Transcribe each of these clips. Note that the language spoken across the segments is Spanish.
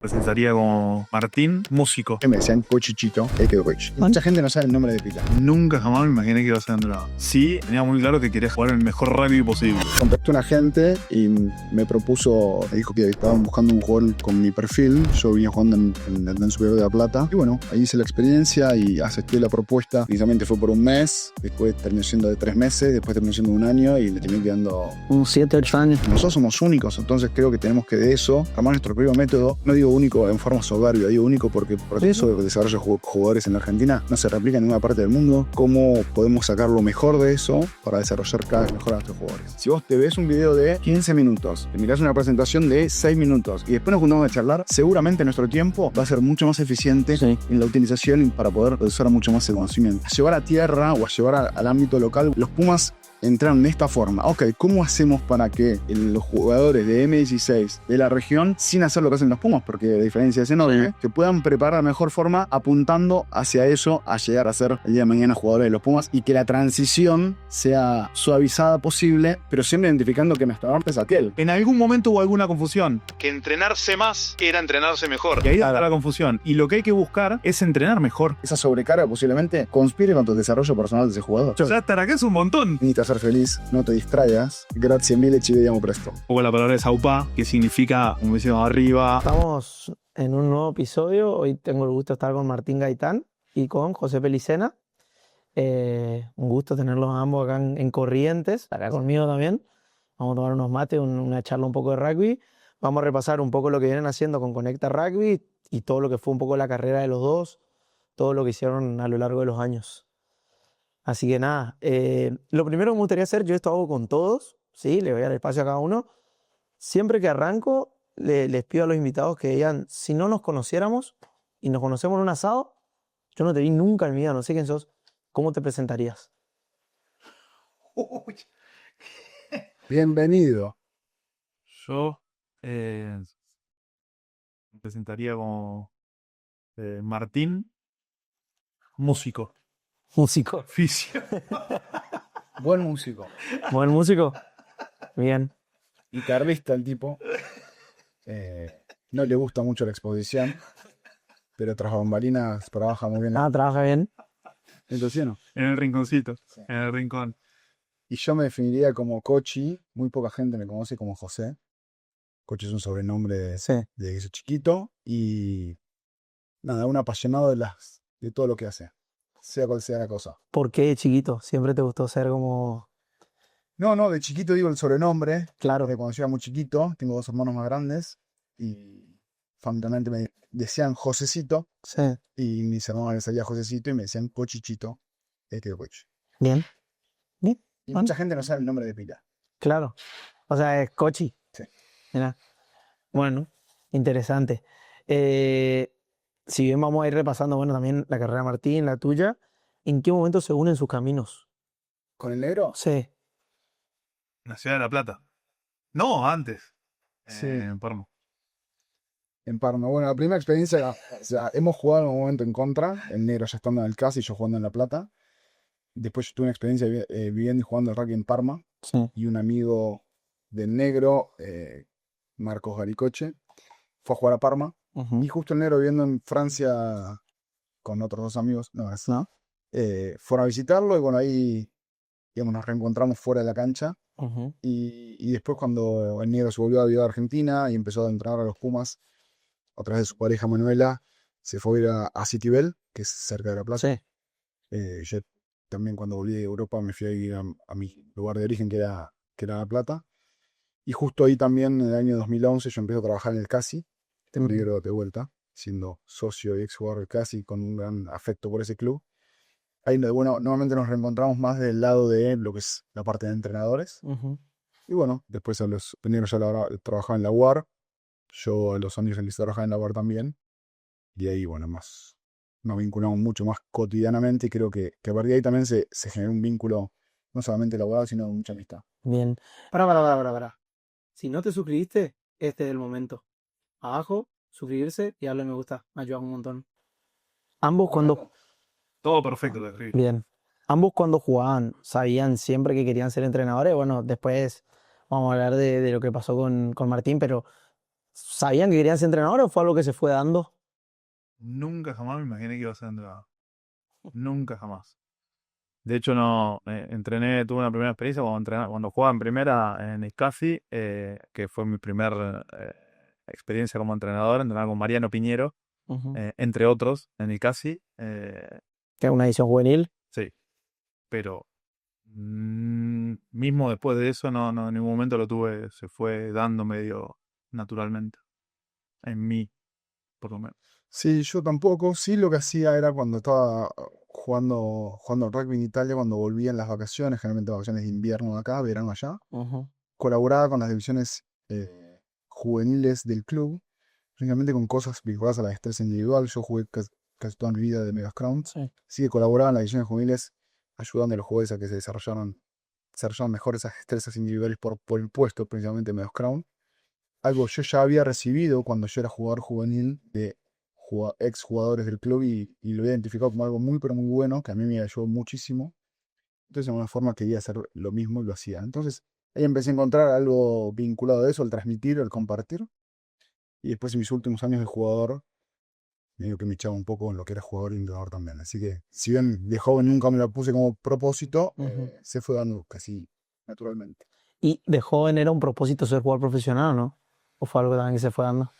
Presentaría como Martín, músico. Me decían Cochichito, a.k.a. Rich. Mucha gente no sabe el nombre de pila. Nunca jamás me imaginé que iba a ser entrenador. Sí, tenía muy claro que quería jugar el mejor rugby posible. Contacté a una gente y me dijo que estaban buscando un jugador con mi perfil. Yo venía jugando en el Dan Superior de La Plata. Y bueno, ahí hice la experiencia y acepté la propuesta. Inicialmente fue por un mes, después terminó siendo de 3 meses, después terminó siendo de 1 año y le terminé quedando unos 7, 8 años. Nosotros somos únicos, entonces creo que tenemos que de eso armar nuestro propio método. No digo único en forma soberbia, digo único porque el proceso de desarrollo de jugadores en la Argentina no se replica en ninguna parte del mundo. ¿Cómo podemos sacar lo mejor de eso para desarrollar cada vez mejor a nuestros jugadores? Si vos te ves un video de 15 minutos, te mirás una presentación de 6 minutos y después nos juntamos a charlar, seguramente nuestro tiempo va a ser mucho más eficiente en la utilización y para poder usar mucho más el conocimiento. A llevar a tierra o a llevar al ámbito local, los Pumas entraron de esta forma. Ok, ¿cómo hacemos para que los jugadores de M16 de la región, sin hacer lo que hacen los Pumas, porque la diferencia es enorme, se puedan preparar de mejor forma apuntando hacia eso, a llegar a ser el día de mañana jugadores de los Pumas y que la transición sea suavizada posible, pero siempre identificando que nuestro norte es aquel? En algún momento hubo alguna confusión. Que entrenarse más era entrenarse mejor. Y ahí está la confusión. Y lo que hay que buscar es entrenar mejor. Esa sobrecarga posiblemente conspire contra el desarrollo personal de ese jugador. Ya estará acá es un montón. Necesitas ser feliz, no te distraigas. Grazie mille, ci vediamo presto. Un poco la palabra de Saupá, que significa, como decíamos, arriba. Estamos en un nuevo episodio. Hoy tengo el gusto de estar con Martín Gaitán y con José Pelicena. Un gusto tenerlos ambos acá en Corrientes, acá conmigo también. Vamos a tomar unos mates, una charla un poco de rugby. Vamos a repasar un poco lo que vienen haciendo con Conecta Rugby y todo lo que fue un poco la carrera de los dos, todo lo que hicieron a lo largo de los años. Así que nada, lo primero que me gustaría hacer, yo esto hago con todos, ¿sí? Le voy a dar espacio a cada uno. Siempre que arranco, les pido a los invitados que digan, si no nos conociéramos y nos conocemos en un asado, yo no te vi nunca en mi vida, no sé quién sos, ¿cómo te presentarías? Bienvenido. Yo me presentaría como Martín, músico. Músico. Oficio. Buen músico. Buen músico. Bien. Guitarrista el tipo. No le gusta mucho la exposición, pero tras bambalinas trabaja muy bien. Trabaja bien. Entonces, ¿no? En el rinconcito. Sí. En el rincón. Y yo me definiría como Cochi. Muy poca gente me conoce como José. Cochi es un sobrenombre de que soy chiquito. Y nada, un apasionado de todo lo que hace, sea cual sea la cosa. ¿Por qué de chiquito? Siempre te gustó ser como... No, de chiquito digo el sobrenombre. Claro. De cuando yo era muy chiquito, tengo 2 hermanos más grandes y familiarmente me decían Josecito. Sí. Y mis hermanos les salía Josecito y me decían Cochichito. Rich. Bien. Bien. Y mucha gente no sabe el nombre de pila. Claro. O sea, es Cochi. Sí. Mira. Bueno, interesante. Si bien vamos a ir repasando, bueno, también la carrera de Martín, la tuya, ¿en qué momento se unen sus caminos? ¿Con el negro? Sí. En la ciudad de La Plata. No, antes. Sí. En Parma. En Parma. Bueno, la primera experiencia, o sea, hemos jugado en un momento en contra, el negro ya estando en el CAS y yo jugando en La Plata. Después yo tuve una experiencia viviendo y jugando al rugby en Parma. Sí. Y un amigo del negro, Marcos Garicoche, fue a jugar a Parma. Uh-huh. Y justo el negro viviendo en Francia con otros 2 amigos, fueron a visitarlo y bueno, ahí digamos, nos reencontramos fuera de la cancha. Uh-huh. Y después cuando el negro se volvió a vivir a Argentina y empezó a entrenar a los Pumas, a través de su pareja Manuela, se fue a ir a Citibel, que es cerca de La Plata. Sí. Yo también cuando volví de Europa me fui a ir a mi lugar de origen, que era La Plata. Y justo ahí también, en el año 2011, yo empecé a trabajar en el CASI, el negro de vuelta, siendo socio y ex jugador del CASI, con un gran afecto por ese club. Ahí, bueno, nuevamente nos reencontramos más del lado de lo que es la parte de entrenadores. Uh-huh. Y bueno, después el negro ya trabajaba en la UAR, yo a los años empecé a trabajar en la UAR también. Y ahí, bueno, nos vinculamos mucho más cotidianamente y creo que a partir de ahí también se generó un vínculo no solamente laboral, sino de mucha amistad. Bien. Para. Si no te suscribiste, este es el momento. Abajo, suscribirse y darle me gusta. Me ayuda un montón. Ambos cuando... Todo perfecto, te escribí. Bien. Ambos cuando jugaban, ¿sabían siempre que querían ser entrenadores? Bueno, después vamos a hablar de lo que pasó con Martín, pero ¿Sabían que querían ser entrenadores o fue algo que se fue dando? Nunca jamás me imaginé que iba a ser entrenador. Nunca jamás. De hecho, no tuve una primera experiencia cuando jugaba en primera en Iscasi, que fue mi primera experiencia como entrenador, entrenar con Mariano Piñero, entre otros, en Iscasi. Que es una edición juvenil. Sí, pero mismo después de eso, no, en ningún momento lo tuve, se fue dando medio naturalmente, en mí, por lo menos. Sí, yo tampoco. Sí, lo que hacía era cuando estaba jugando rugby en Italia, cuando volvía en las vacaciones, generalmente vacaciones de invierno acá, verano allá, colaboraba con las divisiones juveniles del club, principalmente con cosas vinculadas a la destreza individual. Yo jugué casi toda mi vida de Megas Crowns, Sí. así que colaboraba en las divisiones juveniles, ayudando a los jugadores a que se desarrollaran mejor esas destrezas individuales por el puesto, principalmente de Megas Crown. Algo yo ya había recibido cuando yo era jugador juvenil de ex jugadores del club y lo había identificado como algo muy, pero muy bueno, que a mí me ayudó muchísimo. Entonces, de alguna forma quería hacer lo mismo y lo hacía. Entonces, ahí empecé a encontrar algo vinculado a eso, al transmitir, al compartir. Y después, en mis últimos años de jugador, medio que me echaba un poco en lo que era jugador y entrenador también. Así que, si bien de joven nunca me lo puse como propósito, se fue dando casi naturalmente. ¿Y de joven era un propósito ser jugador profesional o no? ¿O fue algo también que se fue dando?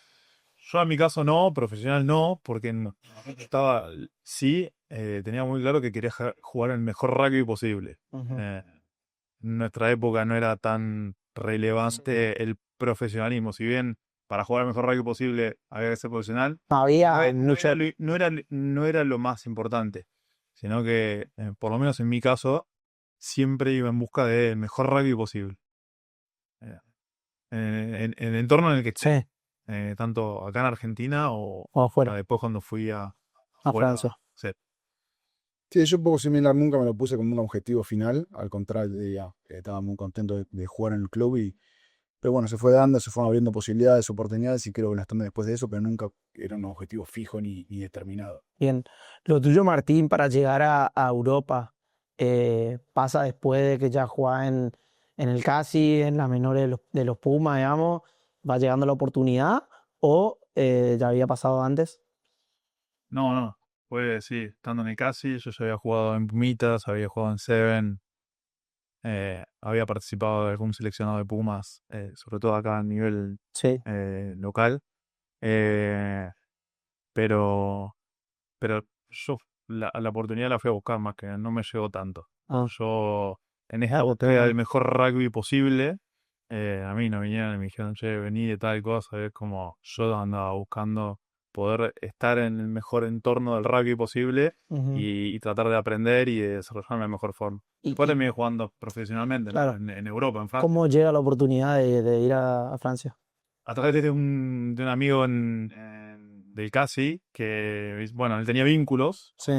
Yo en mi caso no, profesional no, porque tenía muy claro que quería jugar el mejor rugby posible. En nuestra época no era tan relevante el profesionalismo, si bien para jugar el mejor rugby posible había que ser profesional, Había no era lo más importante, sino que, por lo menos en mi caso, siempre iba en busca del mejor rugby posible. En el entorno en el que esté. Sí, Tanto acá en Argentina o afuera, después cuando fui a afuera. Francia. Sí. Sí, yo un poco similar, nunca me lo puse como un objetivo final, al contrario, estaba muy contento de jugar en el club, pero bueno, se fue dando, se fueron abriendo posibilidades, oportunidades y creo que las tomé después de eso, pero nunca era un objetivo fijo ni determinado. Bien, lo tuyo, Martín, para llegar a Europa, pasa después de que ya jugás en el CASI, en las menores de los Pumas, digamos, va llegando la oportunidad o ya había pasado antes. No. Fue, sí, estando en el CASI, yo ya había jugado en Pumitas, había jugado en Seven, había participado de algún seleccionado de Pumas, sobre todo acá a nivel Sí, local. Eh, pero, pero yo la oportunidad la fui a buscar más que no me llegó tanto. ah, Yo en esa búsqueda del mejor rugby posible, a mí no vinieron y me dijeron, che, vení de tal cosa, es como yo andaba buscando poder estar en el mejor entorno del rugby posible ujú. y tratar de aprender y de desarrollarme de mejor forma. Después Y terminé jugando profesionalmente, ¿no? claro, En Europa, en Francia, ¿cómo llega la oportunidad de ir a Francia? a través de un amigo del CASI, que, bueno, él tenía vínculos Sí,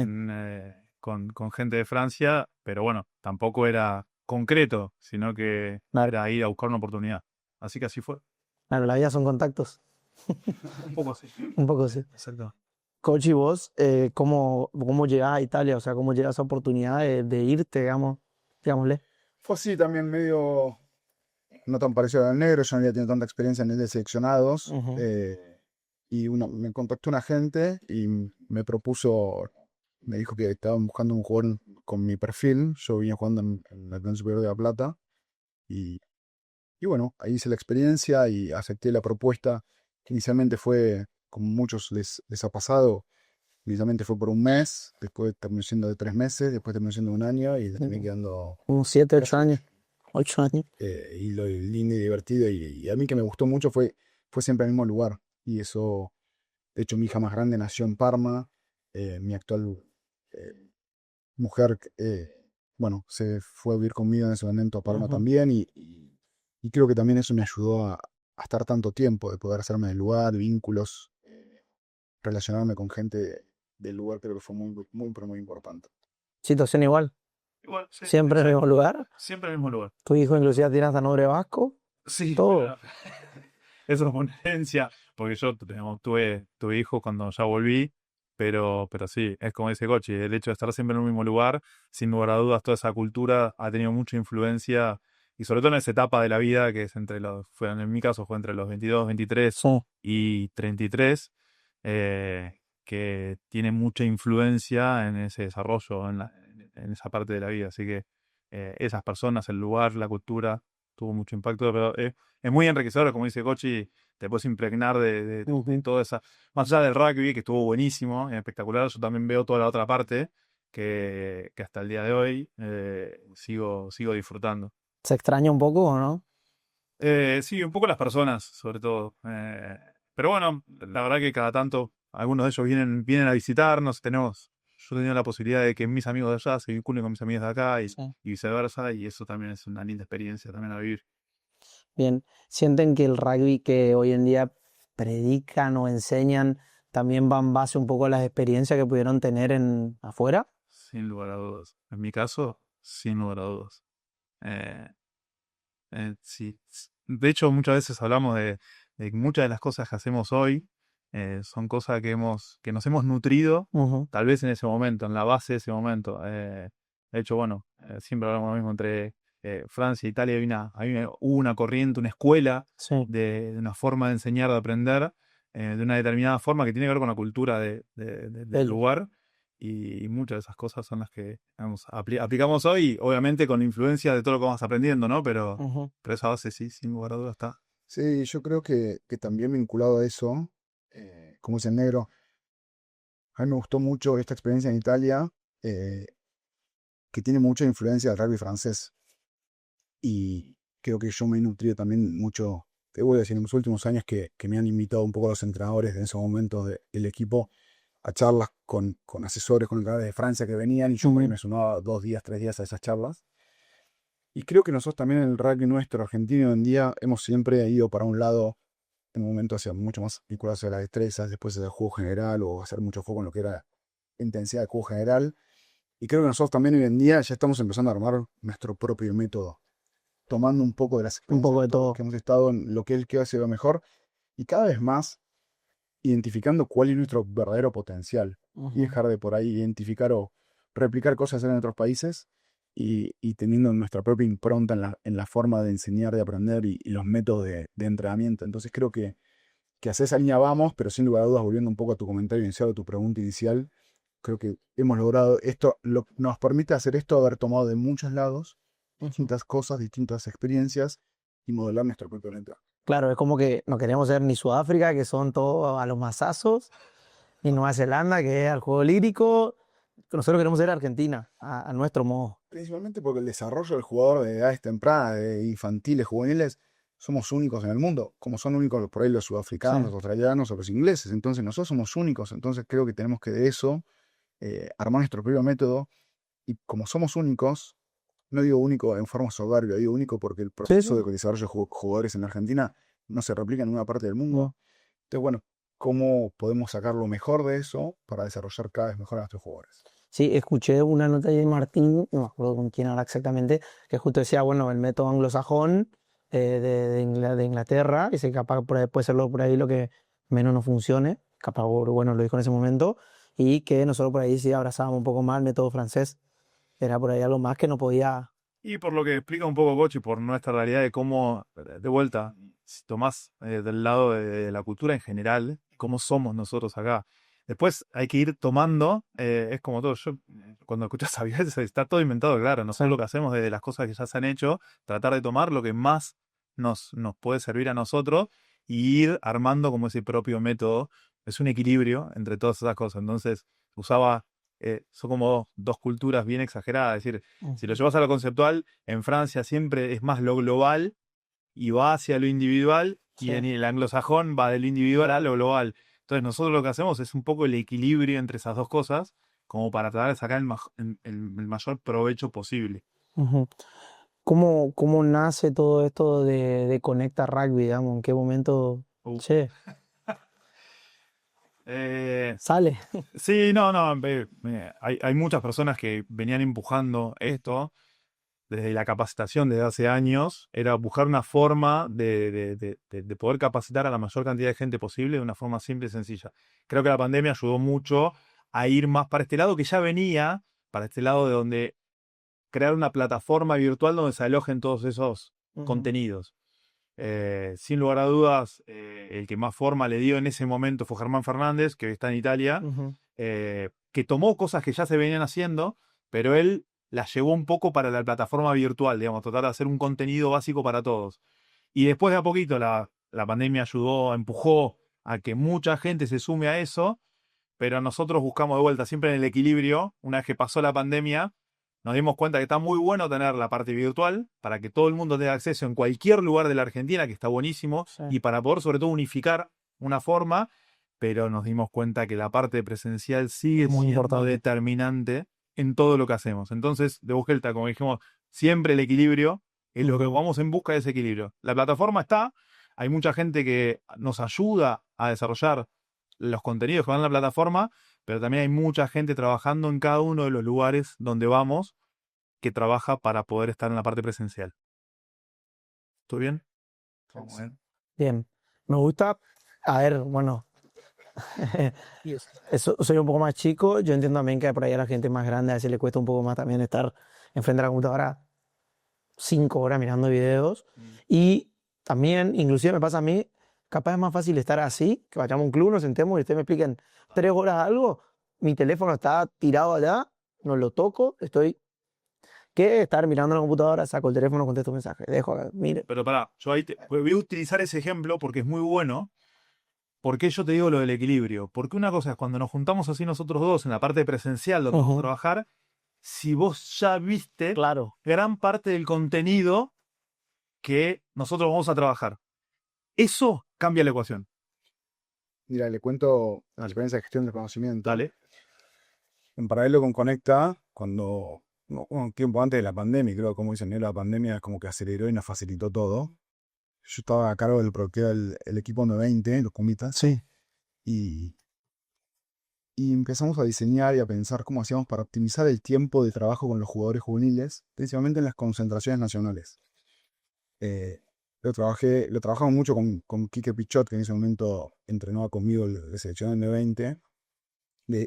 con gente de Francia, pero bueno, tampoco era concreto, sino que claro, era ir a buscar una oportunidad. Así que así fue. claro, la vida son contactos, Un poco así. un poco sí. Exacto. Coach, y vos, ¿cómo llegás a Italia? O sea, ¿cómo llega esa oportunidad de irte, digámosle? Fue así también medio, no tan parecido al negro, yo no había tenido tanta experiencia en el de seleccionados, Ujú. y me contactó un agente y me dijo que estaban buscando un jugador con mi perfil. Yo venía jugando en la Nacional Superior de La Plata y, y bueno, ahí hice la experiencia y acepté la propuesta, que inicialmente fue, como muchos les ha pasado, inicialmente fue por un mes, después terminó siendo de 3 meses, después terminó siendo un año y terminé quedando Unos 7, 8 casi. años. 8 años. Y lo lindo y divertido y a mí que me gustó mucho fue siempre el mismo lugar. Y eso, de hecho, mi hija más grande nació en Parma. Mi actual eh, mujer, bueno, se fue a vivir conmigo en ese momento a Parma Ujú. también. Y creo que también eso me ayudó a estar tanto tiempo, de poder hacerme del lugar, vínculos, relacionarme con gente del lugar. Creo que fue muy, muy, pero muy importante. Situación igual. Igual, sí, Siempre en el mismo exacto. lugar. Siempre en el mismo lugar. Tu hijo inclusive tiene hasta nombre vasco. Sí, Todo. eso es una herencia, porque yo digamos, tuve hijos cuando ya volví, pero sí, es como dice Gochi, el hecho de estar siempre en un mismo lugar, sin lugar a dudas, toda esa cultura ha tenido mucha influencia y sobre todo en esa etapa de la vida que es en mi caso fue entre los 22, 23 Sí. y 33, que tiene mucha influencia en ese desarrollo, en esa parte de la vida. Así que esas personas, el lugar, la cultura, tuvo mucho impacto, pero es muy enriquecedor, como dice Cochi, te puedes impregnar de toda esa, más allá del rugby, que estuvo buenísimo, espectacular, yo también veo toda la otra parte que hasta el día de hoy sigo disfrutando. ¿Se extraña un poco o no? Sí, un poco las personas, sobre todo. Pero bueno, la verdad que cada tanto algunos de ellos vienen a visitarnos. Yo he tenido la posibilidad de que mis amigos de allá se vinculen con mis amigos de acá Sí. y viceversa, y eso también es una linda experiencia también a vivir. Bien. ¿Sienten que el rugby que hoy en día predican o enseñan también va en base un poco a las experiencias que pudieron tener afuera? Sin lugar a dudas. En mi caso, sin lugar a dudas. Eh, sí. De hecho, muchas veces hablamos de que muchas de las cosas que hacemos hoy son cosas que nos hemos nutrido, Ujú. tal vez en ese momento, en la base de ese momento. De hecho, bueno, siempre hablamos lo mismo entre Francia e Italia. Hubo una corriente, una escuela Sí. de una forma de enseñar, de aprender, de una determinada forma que tiene que ver con la cultura del Ellos. lugar. Y muchas de esas cosas son las que digamos, aplicamos hoy, obviamente con influencia de todo lo que vamos aprendiendo, ¿no? Ujú. Pero esa base sí, sin lugar a dudas está. Sí, yo creo que también vinculado a eso, como es el negro, a mí me gustó mucho esta experiencia en Italia, eh, que tiene mucha influencia del rugby francés. Y creo que yo me he nutrido también mucho, te voy a decir, en los últimos años que me han invitado un poco los entrenadores de esos momentos del equipo a charlas con asesores, con entrenadores de Francia que venían y yo Ujú. me sumaba 2 días, 3 días a esas charlas. Y creo que nosotros también en el rugby nuestro argentino hoy en día hemos siempre ido para un lado, en un momento hacia mucho más vinculado hacia las destrezas, después hacia el juego general o hacer mucho foco en lo que era intensidad de juego general. Y creo que nosotros también hoy en día ya estamos empezando a armar nuestro propio método, tomando un poco de las Un experiencias poco de de todos todo. que hemos estado en lo que él que sido mejor y cada vez más identificando cuál es nuestro verdadero potencial y Ujú. dejar de por ahí identificar o replicar cosas en otros países y teniendo nuestra propia impronta en la forma de enseñar, de aprender y los métodos de entrenamiento. Entonces creo que hacia esa línea vamos, pero sin lugar a dudas, volviendo un poco a tu comentario inicial o tu pregunta inicial, creo que hemos logrado esto, nos permite hacer esto, haber tomado de muchos lados Ujú. distintas cosas, distintas experiencias y modelar nuestro propio planeta. Claro, es como que no queremos ser ni Sudáfrica, que son todos a los mazazos, ni Nueva Zelanda, que es al juego lírico. Nosotros queremos ser Argentina, a nuestro modo. Principalmente porque el desarrollo del jugador de edades tempranas, de infantiles, juveniles, somos únicos en el mundo, como son únicos por ahí los Sí. sudafricanos, los australianos o los ingleses. Entonces nosotros somos únicos, entonces creo que tenemos que de eso armar nuestro propio método y como somos únicos, no digo único en forma soberbia, digo único porque el Sí, proceso sí. de desarrollo de jugadores en la Argentina no se replica en ninguna parte del No. mundo. Entonces, bueno, ¿cómo podemos sacar lo mejor de eso para desarrollar cada vez mejor a nuestros jugadores? Sí, escuché una nota de Martín, no me acuerdo con quién era exactamente, que justo decía, bueno, el método anglosajón de Inglaterra, y que capaz puede ser por ahí lo que menos nos funcione, capaz, bueno, lo dijo en ese momento, y que nosotros por ahí sí abrazábamos un poco más el método francés, era por ahí algo más que no podía. Y por lo que explica un poco Gochi, por nuestra realidad de cómo, de vuelta, si tomás del lado de la cultura en general, cómo somos nosotros acá. Después hay que ir tomando, es como todo, cuando escuchas a Bielsa está todo inventado, claro, nosotros lo que hacemos desde las cosas que ya se han hecho, tratar de tomar lo que más nos puede servir a nosotros y ir armando como ese propio método. Es un equilibrio entre todas esas cosas. Entonces, son como dos culturas bien exageradas, es decir, si lo llevas a lo conceptual, en Francia siempre es más lo global y va hacia lo individual, y Sí. en el anglosajón va de lo individual a lo global. Entonces nosotros lo que hacemos es un poco el equilibrio entre esas dos cosas, como para tratar de sacar el mayor provecho posible. Ujú. ¿Cómo nace todo esto de Conecta Rugby, digamos? ¿En qué momento, Uh. che, Eh, sale? sí, no, hay muchas personas que venían empujando esto desde la capacitación desde hace años, era buscar una forma de poder capacitar a la mayor cantidad de gente posible de una forma simple y sencilla. Creo que la pandemia ayudó mucho a ir más para este lado, que ya venía, para este lado de donde crear una plataforma virtual donde se alojen todos esos Ujú. contenidos. Sin lugar a dudas, el que más forma le dio en ese momento fue Germán Fernández, que hoy está en Italia, Ujú. que tomó cosas que ya se venían haciendo, pero él las llevó un poco para la plataforma virtual, digamos, tratar de hacer un contenido básico para todos. Y después de a poquito la pandemia ayudó, empujó a que mucha gente se sume a eso, pero nosotros buscamos de vuelta siempre en el equilibrio. Una vez que pasó la pandemia, nos dimos cuenta que está muy bueno tener la parte virtual para que todo el mundo tenga acceso en cualquier lugar de la Argentina, que está buenísimo, Sí. y para poder sobre todo unificar una forma, pero nos dimos cuenta que la parte presencial sigue Muy siendo importante. determinante en todo lo que hacemos. Entonces, de vuelta, como dijimos, siempre el equilibrio es lo que Ujú. vamos en busca de ese equilibrio. La plataforma está, hay mucha gente que nos ayuda a desarrollar los contenidos que van en la plataforma, pero también hay mucha gente trabajando en cada uno de los lugares donde vamos que trabaja para poder estar en la parte presencial. ¿Todo bien? Vamos a ver. Bien. Me gusta, a ver, bueno, soy un poco más chico, yo entiendo también que por ahí a la gente más grande a veces le cuesta un poco más también estar enfrente de la computadora 5 horas mirando videos. Y también, inclusive me pasa a mí, capaz es más fácil estar así, que vayamos a un club, nos sentemos y ustedes me expliquen 3 horas algo, mi teléfono está tirado allá, no lo toco, estoy... que estar mirando la computadora, saco el teléfono, contesto un mensaje, dejo acá, mire. Pero pará, yo ahí voy a utilizar ese ejemplo porque es muy bueno. ¿Por qué yo te digo lo del equilibrio? Porque una cosa es cuando nos juntamos así nosotros dos en la parte presencial donde vamos a Ujú. trabajar, si vos ya viste Claro. gran parte del contenido que nosotros vamos a trabajar. Eso cambia la ecuación. Mira, le cuento la experiencia de gestión del conocimiento. Dale. En paralelo con Conecta, un tiempo antes de la pandemia, creo, como dicen, la pandemia es como que aceleró y nos facilitó todo. Yo estaba a cargo del bloqueo del equipo 920, los comitas, Sí. y empezamos a diseñar y a pensar cómo hacíamos para optimizar el tiempo de trabajo con los jugadores juveniles, principalmente en las concentraciones nacionales. Lo trabajamos mucho con Quique Pichot, que en ese momento entrenaba conmigo de selección del 920,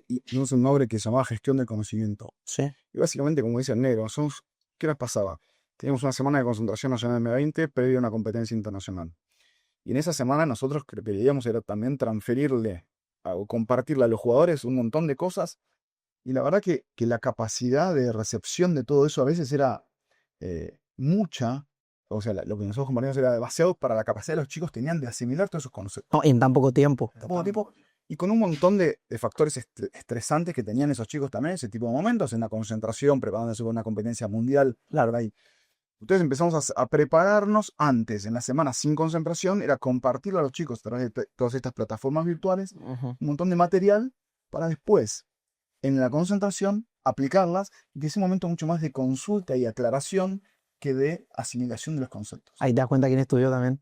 y tuvimos un nombre que se llamaba Gestión del Conocimiento. Sí. Y básicamente, como dice el negro, ¿qué nos pasaba? Teníamos una semana de concentración nacional en M20 previo a una competencia internacional. Y en esa semana nosotros lo que queríamos era también transferirle o compartirle a los jugadores un montón de cosas. Y la verdad que la capacidad de recepción de todo eso a veces era mucha. O sea, lo que nosotros compartíamos era demasiado para la capacidad de los chicos tenían de asimilar todos esos conceptos. No, en tan poco tiempo. Tampoco tiempo, y con un montón de factores estresantes que tenían esos chicos también, ese tipo de momentos, en la concentración, preparándose para una competencia mundial. Claro. Ahí. Entonces empezamos a prepararnos antes, en la semana sin concentración, era compartirlo a los chicos a través de todas estas plataformas virtuales, Ujú. un montón de material, para después, en la concentración, aplicarlas, y que ese momento mucho más de consulta y aclaración que de asimilación de los conceptos. Ahí te das cuenta quién estudió también.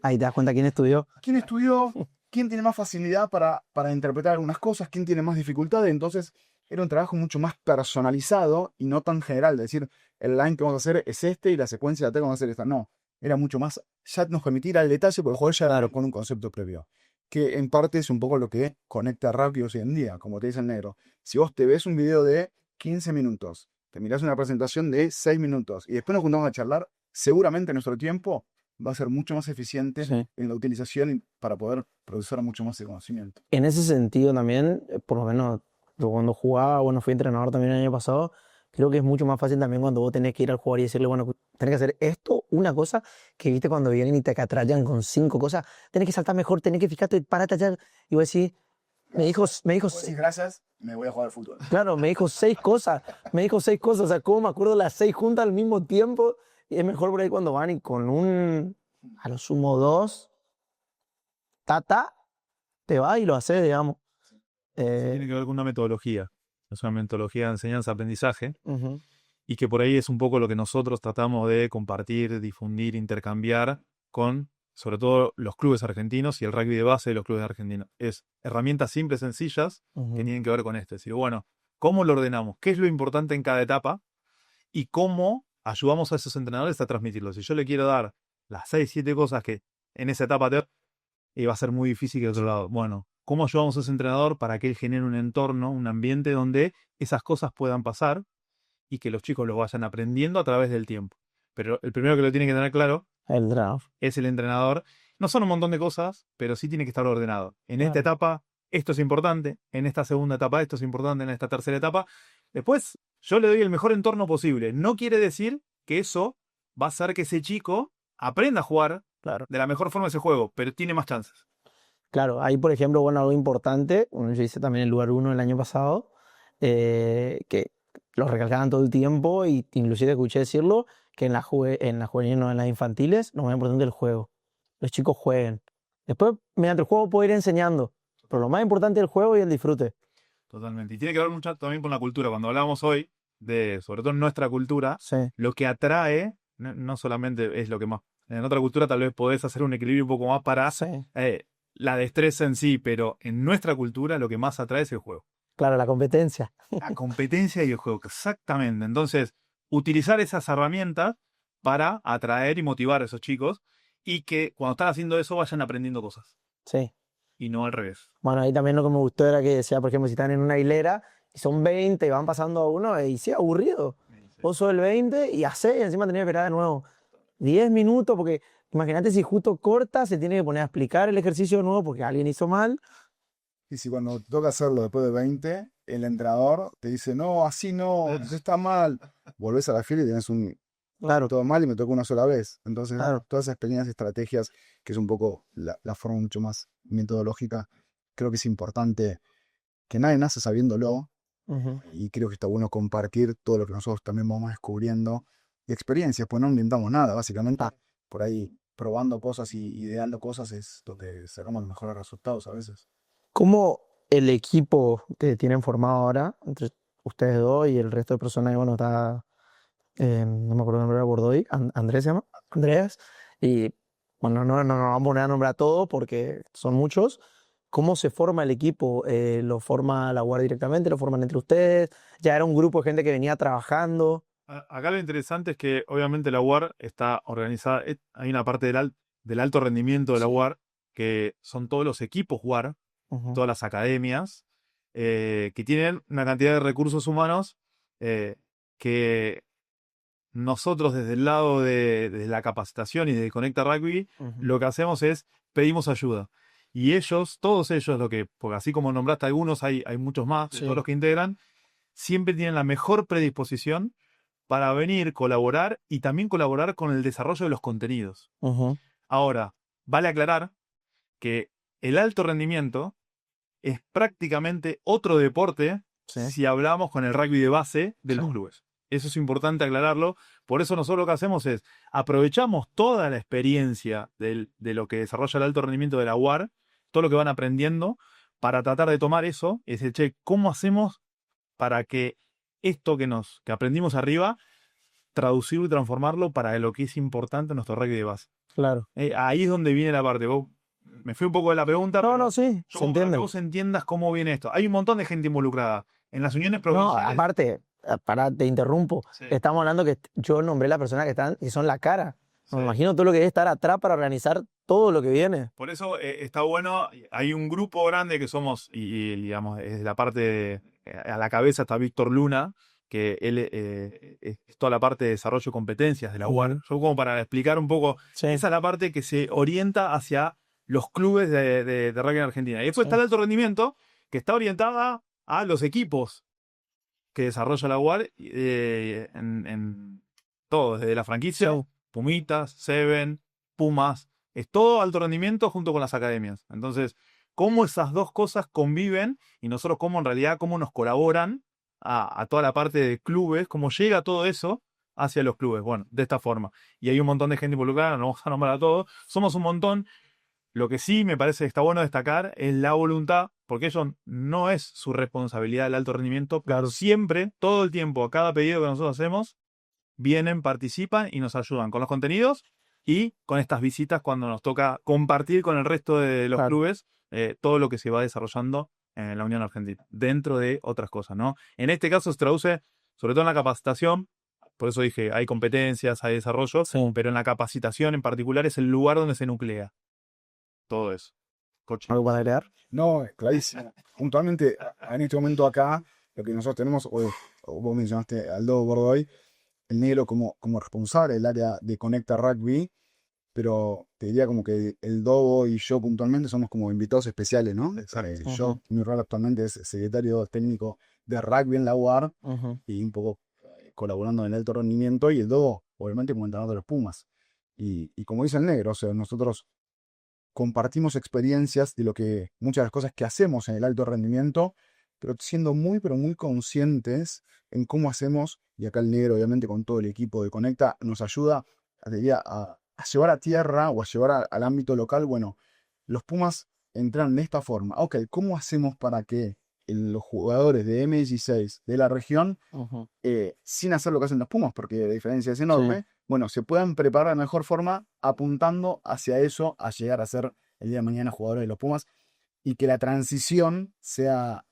Ahí te das cuenta quién estudió. ¿Quién estudió? ¿Quién tiene más facilidad para interpretar algunas cosas? ¿Quién tiene más dificultades? Entonces era un trabajo mucho más personalizado y no tan general, de decir, el line que vamos a hacer es este y la secuencia de ataque vamos a hacer esta. No, era mucho más, ya nos permitía el detalle porque el jugador ya Claro. con un concepto previo. Que en parte es un poco lo que conecta Rappi hoy en día, como te dice el negro. Si vos te ves un video de 15 minutos, te mirás una presentación de 6 minutos y después nos juntamos a charlar, seguramente nuestro tiempo va a ser mucho más eficiente Sí. en la utilización y para poder producir mucho más de conocimiento. En ese sentido también, por lo menos yo cuando jugaba, bueno, fui entrenador también el año pasado, creo que es mucho más fácil también cuando vos tenés que ir al jugador y decirle, bueno, tenés que hacer esto, una cosa, que viste cuando vienen y te catrallan con 5 cosas, tenés que saltar mejor, tenés que fijarte, parate allá, y vos decís, me dijo, Vos decís, gracias, me voy a jugar al fútbol. claro, me dijo 6 cosas, o sea, ¿cómo me acuerdo las 6 juntas al mismo tiempo? Y es mejor por ahí cuando van y con a lo sumo 2, te va y lo haces, digamos. Tiene que ver con una metodología. Es una metodología de enseñanza-aprendizaje. Ujú. Y que por ahí es un poco lo que nosotros tratamos de compartir, difundir, intercambiar con, sobre todo, los clubes argentinos y el rugby de base de los clubes argentinos. Es herramientas simples, sencillas, Ujú. que tienen que ver con esto. Es decir, bueno, ¿cómo lo ordenamos? ¿Qué es lo importante en cada etapa? Y cómo ayudamos a esos entrenadores a transmitirlo. Si yo le quiero dar las 6, 7 cosas que en esa etapa va a ser muy difícil que de otro lado. Bueno, ¿cómo ayudamos a ese entrenador para que él genere un entorno, un ambiente donde esas cosas puedan pasar? y que los chicos lo vayan aprendiendo a través del tiempo. Pero el primero que lo tiene que tener claro El draft. es el entrenador. No son un montón de cosas, pero sí tiene que estar ordenado. En esta Claro. etapa, esto es importante. En esta segunda etapa, esto es importante. En esta tercera etapa. Después, yo le doy el mejor entorno posible. No quiere decir que eso va a hacer que ese chico aprenda a jugar Claro. de la mejor forma ese juego, pero tiene más chances. Claro, ahí por ejemplo, bueno, algo importante, bueno, yo hice también el lugar 1 el año pasado, que lo recalcaban todo el tiempo y inclusive escuché decirlo, que en la juveniles, no en las infantiles, lo más importante es el juego. Los chicos jueguen. Después, mediante el juego puedo ir enseñando, pero lo más importante es el juego y el disfrute. Totalmente. Y tiene que ver mucho también con la cultura. Cuando hablábamos hoy de, sobre todo en nuestra cultura, Sí, lo que atrae, no solamente es lo que más. En otra cultura tal vez podés hacer un equilibrio un poco más para sí. la destreza en sí, pero en nuestra cultura lo que más atrae es el juego. Claro, la competencia. La competencia y el juego, exactamente. Entonces, utilizar esas herramientas para atraer y motivar a esos chicos y que cuando están haciendo eso vayan aprendiendo cosas Sí. y no al revés. Bueno, ahí también lo que me gustó era que decía, por ejemplo, si están en una hilera y son 20 y van pasando a uno, y sí, aburrido. Vos sos el 20 y hacés y encima tenés que esperar de nuevo 10 minutos, porque imagínate si justo corta, se tiene que poner a explicar el ejercicio de nuevo porque alguien hizo mal. Y si cuando toca hacerlo después de 20, el entrenador te dice, no, así no, está mal. Volvés a la fila y tenés Claro, todo mal y me toca una sola vez. Entonces, claro. todas esas pequeñas estrategias, que es un poco la forma mucho más metodológica, creo que es importante que nadie nace sabiéndolo. Ujú. Y creo que está bueno compartir todo lo que nosotros también vamos descubriendo y experiencias, pues no inventamos nada, básicamente. Ah, Por ahí probando cosas y ideando cosas es donde sacamos los mejores resultados a veces. ¿Cómo el equipo que tienen formado ahora, entre ustedes dos y el resto de personas, bueno, está, no me acuerdo el nombre de Bordoy, Andrés se llama, Andreas, y bueno, no nos vamos a poner a nombrar a todos porque son muchos. ¿Cómo se forma el equipo? ¿Lo forma la UAR directamente? ¿Lo forman entre ustedes? ¿Ya era un grupo de gente que venía trabajando? Acá lo interesante es que obviamente la UAR está organizada, hay una parte del alto rendimiento de la Sí. UAR, que son todos los equipos UAR, Ujú. todas las academias, que tienen una cantidad de recursos humanos que nosotros desde el lado de la capacitación y de Conecta Rugby, Ujú. lo que hacemos es pedimos ayuda. Y ellos, todos ellos, porque así como nombraste algunos, hay muchos más, de Sí. todos los que integran, siempre tienen la mejor predisposición para venir, colaborar y también colaborar con el desarrollo de los contenidos. Ujú. Ahora, vale aclarar que el alto rendimiento es prácticamente otro deporte Sí. si hablamos con el rugby de base de los Sí. clubes. Eso es importante aclararlo. Por eso nosotros lo que hacemos es aprovechamos toda la experiencia de lo que desarrolla el alto rendimiento de la UAR, todo lo que van aprendiendo, para tratar de tomar eso y decir, che, ¿cómo hacemos para que esto que aprendimos arriba, traducirlo y transformarlo para lo que es importante en nuestro rugby de base? Claro. Ahí es donde viene la parte. Me fui un poco de la pregunta, No, pero no, sí, yo se como para que entiende. vos entiendas cómo viene esto. Hay un montón de gente involucrada. En las uniones No, provinciales. aparte, pará, te interrumpo. Sí. Estamos hablando que yo nombré las personas que están, que son la cara. Sí. Me imagino todo lo que debe estar atrás para organizar todo lo que viene. Por eso está bueno. Hay un grupo grande que somos, digamos, es la parte a la cabeza está Víctor Luna, que él es toda la parte de desarrollo de competencias de la UAR. Ujú. Yo como para explicar un poco, Sí. esa es la parte que se orienta hacia los clubes de rugby en Argentina. Y después Sí. está el alto rendimiento, que está orientada a los equipos que desarrolla la UAR en todo, desde la franquicia, Sí. Pumitas, Seven, Pumas, es todo alto rendimiento junto con las academias. Entonces, cómo esas dos cosas conviven y nosotros cómo en realidad, cómo nos colaboran a toda la parte de clubes, cómo llega todo eso hacia los clubes. Bueno, de esta forma. Y hay un montón de gente involucrada, no vamos a nombrar a todos, somos un montón. Lo que sí me parece que está bueno destacar es la voluntad, porque eso no es su responsabilidad el alto rendimiento, pero siempre, todo el tiempo, a cada pedido que nosotros hacemos, vienen, participan y nos ayudan con los contenidos y con estas visitas cuando nos toca compartir con el resto de los Claro. clubes todo lo que se va desarrollando en la Unión Argentina, dentro de otras cosas, ¿no? En este caso se traduce sobre todo en la capacitación, por eso dije, hay competencias, hay desarrollo, Sí. pero en la capacitación en particular es el lugar donde se nuclea todo eso. Coche. ¿Algo para agregar? No, es clarísimo. Puntualmente, en este momento acá, lo que nosotros tenemos, o vos mencionaste al Dogo Bordoy, el negro como responsable del área de Conecta Rugby, pero te diría como que el Dogo y yo puntualmente somos como invitados especiales, ¿no? Exacto. Yo, mi rol actualmente es secretario técnico de rugby en la UAR Ujú. y un poco colaborando en el alto rendimiento, y el Dogo, obviamente, como entrenador de los Pumas. Y como dice el negro, o sea, nosotros compartimos experiencias de lo que muchas de las cosas que hacemos en el alto rendimiento, pero siendo muy, pero muy conscientes en cómo hacemos, y acá el negro, obviamente, con todo el equipo de Conecta, nos ayuda a llevar a tierra o a llevar al ámbito local. Bueno, los Pumas entran de esta forma. Ok, ¿cómo hacemos para que los jugadores de M16 de la región, Ujú. sin hacer lo que hacen los Pumas, porque la diferencia es Sí. enorme, bueno, se puedan preparar de mejor forma apuntando hacia eso, a llegar a ser el día de mañana jugadores de los Pumas, y que la transición sea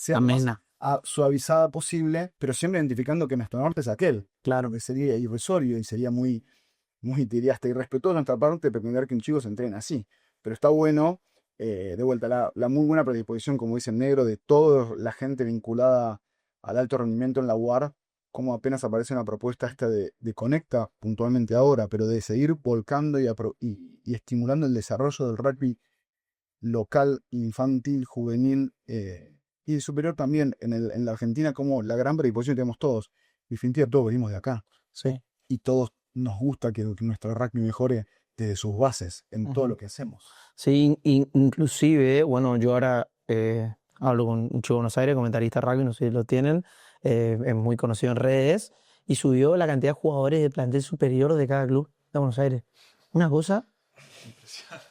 lo más Amena. suavizada posible, pero siempre identificando que nuestro norte es aquel, Claro. que sería irrisorio y sería te diría, hasta irrespetuoso de nuestra parte pretender que un chico se entrene así. Pero está bueno, de vuelta, la muy buena predisposición, como dice el negro, de toda la gente vinculada al alto rendimiento en la UAR, como apenas aparece una propuesta esta de Conecta puntualmente ahora, pero de seguir volcando y estimulando el desarrollo del rugby local, infantil, juvenil, y superior también en la Argentina, como la gran predisposición que tenemos todos. En definitiva, todos venimos de acá Sí. y todos nos gusta que nuestro rugby mejore desde sus bases en todo Ujú. lo que hacemos. Sí, inclusive, bueno, yo ahora hablo con un chico de Buenos Aires, comentarista de rugby, no sé si lo tienen, es muy conocido en redes, y subió la cantidad de jugadores del plantel superior de cada club de Buenos Aires. Una cosa,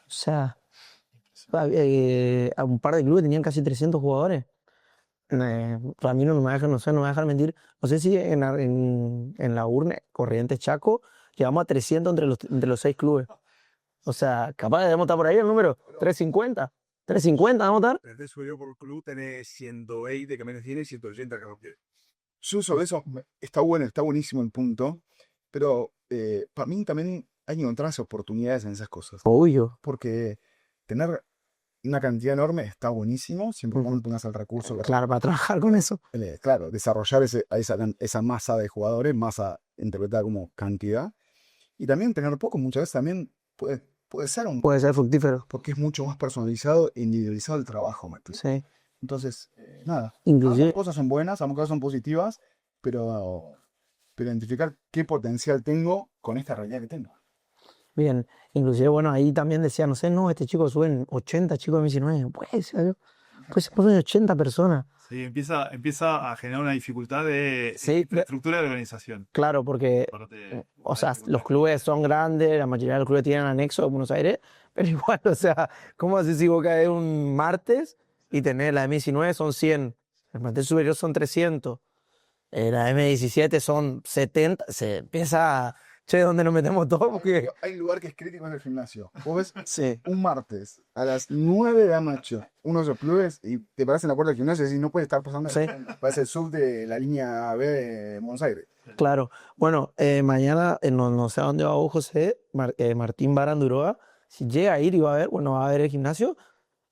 o sea, a un par de clubes tenían casi 300 jugadores. Ramiro no me va a dejar, no sé, no me va a dejar mentir. No sé si en la urna Corrientes Chaco llegamos a 300 entre los 6 clubes. O sea, capaz debemos estar por ahí el número 350. 350 vamos a estar. Desde superior por club tenés 120 que menos tiene y 180 que no tiene. Yo sobre eso, está bueno, está buenísimo el punto, pero para mí también hay que encontrarse oportunidades en esas cosas, Obvio. porque tener una cantidad enorme está buenísimo, siempre y Ujú. cuando pongas el recurso, Claro, para trabajar con eso. claro, desarrollar esa masa de jugadores, masa interpretada como cantidad, y también tener poco, muchas veces también puede ser Puede ser fructífero. porque es mucho más personalizado e individualizado el trabajo, ¿me explico? Sí. Entonces, nada, ambas Inclusive, cosas son buenas, ambas cosas son positivas, pero identificar qué potencial tengo con esta realidad que tengo. bien, inclusive, bueno, ahí también decía, no sé, no, este chico suben 80 chicos de 19. Pues se ponen 80 personas. Sí, empieza a generar una dificultad de Sí, infraestructura de organización. claro, porque, o sea, los clubes son grandes, la mayoría de los clubes tienen anexo a Buenos Aires, pero igual, o sea, ¿cómo haces si vos caes un martes y tenés la M19 son 100, el plantel superior son 300, la M17 son 70, se empieza, che, ¿dónde nos metemos todos? Porque, Hay un lugar que es crítico en el gimnasio. Vos ves sí, un martes a las 9 de la noche uno de esos clubes y te paras en la puerta del gimnasio y decís, no puede estar pasando. sí, Parece el sub de la línea B de Buenos Aires. claro. Bueno, mañana, no sé a dónde va vos, José, Martín Baranduroa, si llega a ir y va a ver, bueno, va a ver el gimnasio,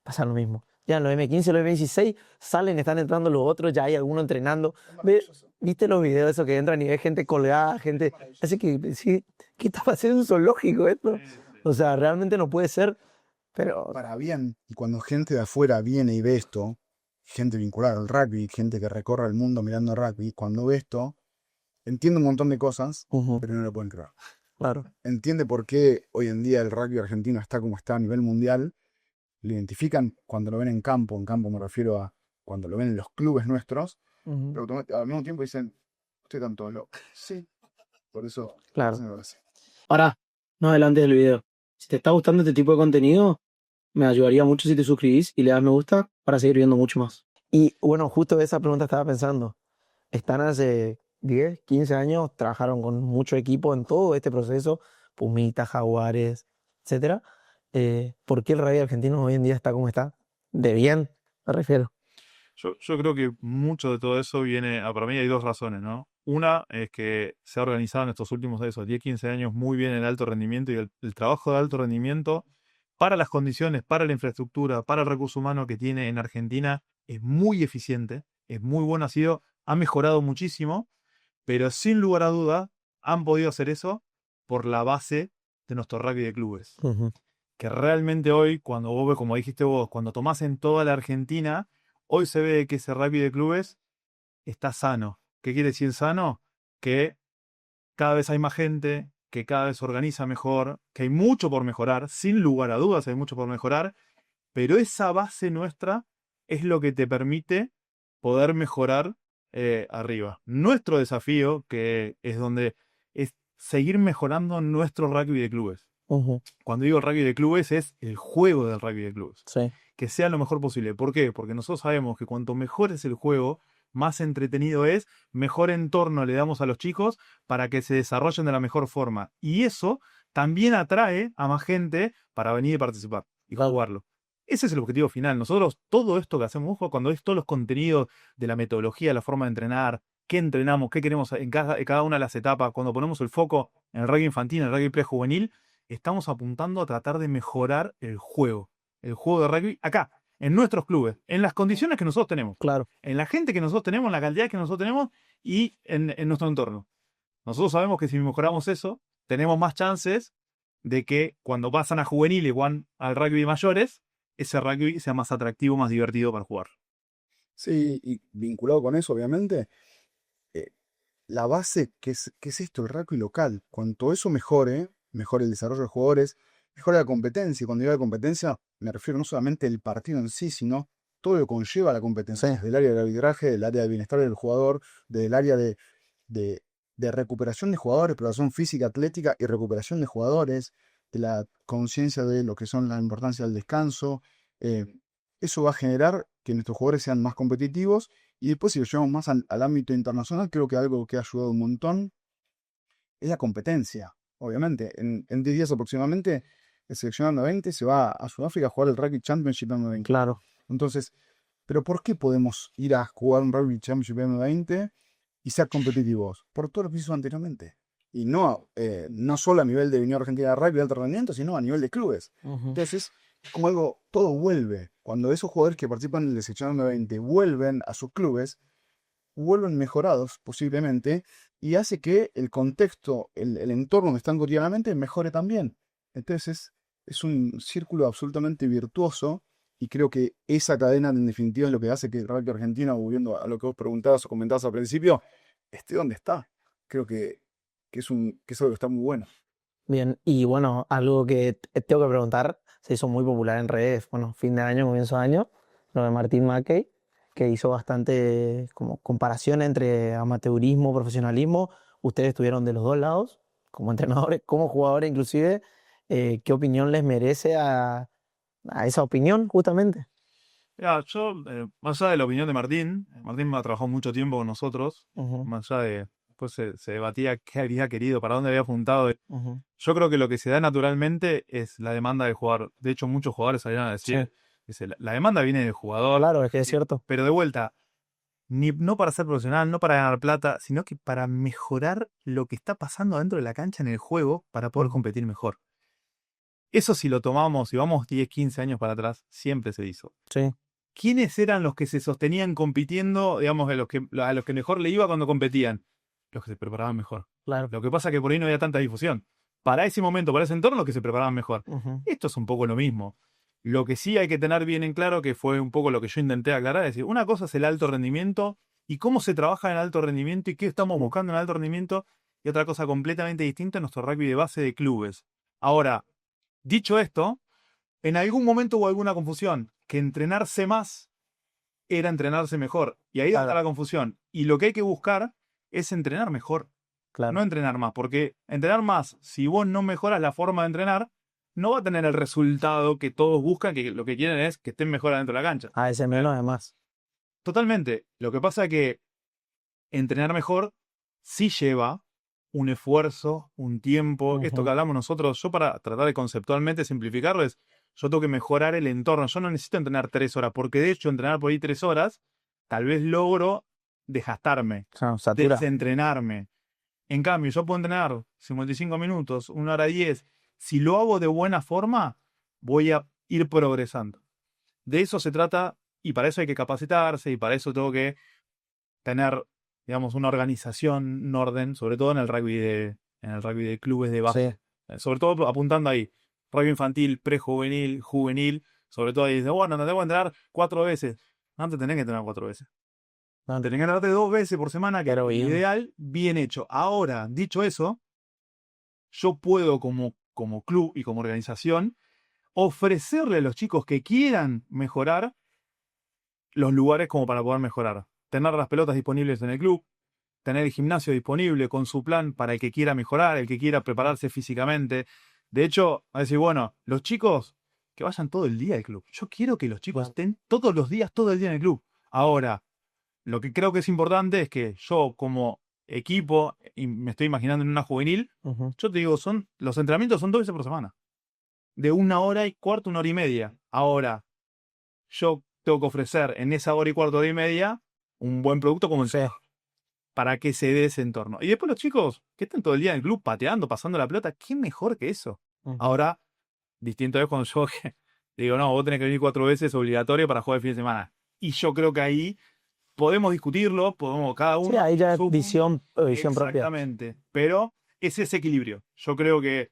pasa lo mismo. Ya en los M15, los M16 salen, están entrando los otros, ya hay algunos entrenando. ¿Viste los videos de esos que entran y ves gente colgada, gente? Así que, sí, ¿qué está pasando? Es un zoológico esto. O sea, realmente no puede ser, pero Para bien, y cuando gente de afuera viene y ve esto, gente vinculada al rugby, gente que recorre el mundo mirando rugby, cuando ve esto, entiende un montón de cosas, ujú, pero no lo pueden creer. claro. Entiende por qué hoy en día el rugby argentino está como está a nivel mundial, lo identifican cuando lo ven en campo me refiero a cuando lo ven en los clubes nuestros, Ujú, pero al mismo tiempo dicen, estoy tan todo loco. Sí, por eso claro. hacen lo que hacen. Ahora, no adelante del video. Si te está gustando este tipo de contenido, me ayudaría mucho si te suscribís y le das me gusta para seguir viendo mucho más. Y bueno, justo esa pregunta estaba pensando. Están hace 10, 15 años, trabajaron con mucho equipo en todo este proceso, Pumitas, Jaguares, etcétera. ¿Por qué el rugby argentino hoy en día está como está? De bien, me refiero. Yo creo que mucho de todo eso viene, para mí hay dos razones, ¿no? Una es que se ha organizado en estos últimos 10, 15 años muy bien el alto rendimiento y el trabajo de alto rendimiento para las condiciones, para la infraestructura, para el recurso humano que tiene en Argentina es muy eficiente, es muy bueno, ha sido ha mejorado muchísimo, pero sin lugar a duda han podido hacer eso por la base de nuestro rugby de clubes. Que realmente hoy, cuando vos ves, como dijiste vos, cuando tomás en toda la Argentina, hoy se ve que ese rugby de clubes está sano. ¿Qué quiere decir sano? Que cada vez hay más gente, que cada vez se organiza mejor, que hay mucho por mejorar, sin lugar a dudas hay mucho por mejorar, pero esa base nuestra es lo que te permite poder mejorar arriba. Nuestro desafío, que es donde es seguir mejorando nuestro rugby de clubes. Cuando digo rugby de clubes es el juego del rugby de clubes. Sí. Que sea lo mejor posible. ¿Por qué? Porque nosotros sabemos que cuanto mejor es el juego, más entretenido es, mejor entorno le damos a los chicos para que se desarrollen de la mejor forma. Y eso también atrae a más gente para venir y participar y jugarlo. Ese es el objetivo final. Nosotros, todo esto que hacemos, cuando es todos los contenidos de la metodología, la forma de entrenar, qué entrenamos, qué queremos en cada una de las etapas, cuando ponemos el foco en el rugby infantil, en el rugby prejuvenil, estamos apuntando a tratar de mejorar el juego de rugby acá, en nuestros clubes, en las condiciones que nosotros tenemos, Claro. en la gente que nosotros tenemos, en la cantidad que nosotros tenemos y en nuestro entorno. Nosotros sabemos que si mejoramos eso, tenemos más chances de que cuando pasan a juveniles o van al rugby mayores, ese rugby sea más atractivo, más divertido para jugar. Sí, y vinculado con eso, obviamente, la base, ¿qué es esto? El rugby local. Cuanto eso mejore el desarrollo de jugadores, mejora la competencia. Y cuando digo la competencia, me refiero no solamente al partido en sí, sino todo lo que conlleva la competencia. Sí. Del área del arbitraje, del área del bienestar del jugador, del área de recuperación de jugadores, preparación física, atlética y recuperación de jugadores, de la conciencia de lo que son la importancia del descanso. eh, Eso va a generar que nuestros jugadores sean más competitivos y después si lo llevamos más al ámbito internacional, creo que algo que ha ayudado un montón es la competencia. Obviamente, en 10 días aproximadamente, el seleccionado under-20 se va a Sudáfrica a jugar el Rugby Championship under-20. Claro. Entonces, ¿pero por qué podemos ir a jugar un Rugby Championship under-20 y ser competitivos? Por todo lo que hizo anteriormente. Y no solo a nivel de Unión Argentina de Rugby de alto rendimiento, sino a nivel de clubes. Entonces, es como algo, todo vuelve. Cuando esos jugadores que participan en el seleccionado under-20 vuelven a sus clubes, vuelven mejorados posiblemente y hace que el contexto, el entorno donde están cotidianamente mejore también. Entonces es un círculo absolutamente virtuoso y creo que esa cadena en definitiva es lo que hace que el rugby argentino, volviendo a lo que vos preguntabas o comentabas al principio, esté donde está. Creo que es algo que está muy bueno. Bien, y bueno, algo que tengo que preguntar, se hizo muy popular en redes, bueno, fin de año, comienzo de año, lo de Martín Mackey, que hizo bastante como comparación entre amateurismo, profesionalismo. Ustedes estuvieron de los dos lados, como entrenadores, como jugadores inclusive. ¿Qué opinión les merece a esa opinión, justamente? Mira, yo, más allá de la opinión de Martín ha trabajado mucho tiempo con nosotros, más allá de, después se debatía qué había querido, para dónde había apuntado. Yo creo que lo que se da naturalmente es la demanda del jugador. De hecho, muchos jugadores salieron a decir, dice, la demanda viene del jugador. Claro, es que es cierto. Pero de vuelta, no para ser profesional, no para ganar plata, sino que para mejorar lo que está pasando dentro de la cancha en el juego para poder competir mejor. Eso si lo tomamos, si vamos 10, 15 años para atrás, siempre se hizo. Sí. ¿Quiénes eran los que se sostenían compitiendo, digamos, a los que mejor le iba cuando competían? Los que se preparaban mejor. Claro. Lo que pasa es que por ahí no había tanta difusión. Para ese momento, para ese entorno, los que se preparaban mejor. Esto es un poco lo mismo. Lo que sí hay que tener bien en claro, que fue un poco lo que yo intenté aclarar, es decir, una cosa es el alto rendimiento y cómo se trabaja en alto rendimiento y qué estamos buscando en alto rendimiento, y otra cosa completamente distinta es nuestro rugby de base de clubes. Ahora, dicho esto, en algún momento hubo alguna confusión, que entrenarse más era entrenarse mejor, y ahí está la confusión. Y lo que hay que buscar es entrenar mejor, no entrenar más, porque entrenar más, si vos no mejoras la forma de entrenar, no va a tener el resultado que todos buscan, que lo que quieren es que estén mejor adentro de la cancha. A ese menos además. Totalmente. Lo que pasa es que entrenar mejor sí lleva un esfuerzo, un tiempo. Esto que hablamos nosotros, yo para tratar de conceptualmente simplificarlo es, yo tengo que mejorar el entorno. Yo no necesito entrenar 3 horas, porque de hecho entrenar por ahí 3 horas, tal vez logro desgastarme, desentrenarme. En cambio, yo puedo entrenar 55 minutos, 1 hora 10. Si lo hago de buena forma, voy a ir progresando. De eso se trata, y para eso hay que capacitarse, y para eso tengo que tener digamos, una organización, un orden, sobre todo en el rugby de clubes de base. Sobre todo apuntando ahí, rugby infantil, prejuvenil, juvenil, sobre todo ahí dice, bueno, te tengo que entrenar 4 veces. Antes tenés que entrenar 4 veces. Tenés que entrenarte 2 veces por semana, que es Pero lo bien. ideal, bien hecho. Ahora, dicho eso, yo puedo como club y como organización ofrecerle a los chicos que quieran mejorar los lugares como para poder mejorar. Tener las pelotas disponibles en el club, tener el gimnasio disponible con su plan para el que quiera mejorar, el que quiera prepararse físicamente. De hecho, a decir, bueno, los chicos que vayan todo el día al club. Yo quiero que los chicos estén todos los días, todo el día en el club. Ahora, lo que creo que es importante es que yo como equipo, y me estoy imaginando en una juvenil, yo te digo, los entrenamientos son 2 veces por semana. De 1 hora y cuarto, 1 hora y media. Ahora, yo tengo que ofrecer en esa hora y cuarto, hora y media, un buen producto como el para que se dé ese entorno. Y después los chicos que están todo el día en el club pateando, pasando la pelota, ¿qué mejor que eso? Ahora, distinto es cuando yo digo, no, vos tenés que venir 4 veces obligatorio para jugar el fin de semana. Y yo creo que ahí podemos discutirlo, podemos cada uno. Sí, ahí ya es su visión propia. Exactamente. Pero es ese equilibrio. Yo creo que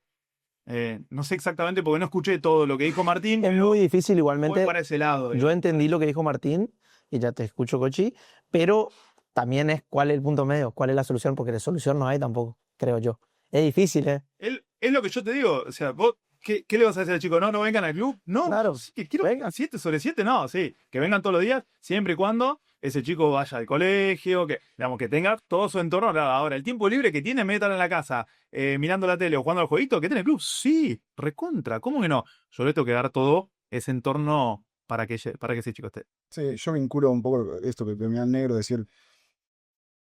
no sé exactamente porque no escuché todo lo que dijo Martín. Es muy difícil Voy igualmente. para ese lado. Yo entendí lo que dijo Martín y ya te escucho, Cochi, pero también es cuál es el punto medio, cuál es la solución, porque de solución no hay tampoco, creo yo. Es difícil, ¿eh? Es lo que yo te digo. O sea, vos, ¿qué le vas a decir al chico? No vengan al club. No, Claro, sí, que quiero que vengan 7 sobre 7. No, sí, que vengan todos los días, siempre y cuando ese chico vaya al colegio, que, digamos, que tenga todo su entorno. Ahora, el tiempo libre que tiene, metan en la casa, mirando la tele o jugando al jueguito, que tiene el club. Sí, recontra. ¿Cómo que no? Yo le tengo que dar todo ese entorno para que ese chico esté. Sí, yo vinculo un poco esto que me da negro, decir,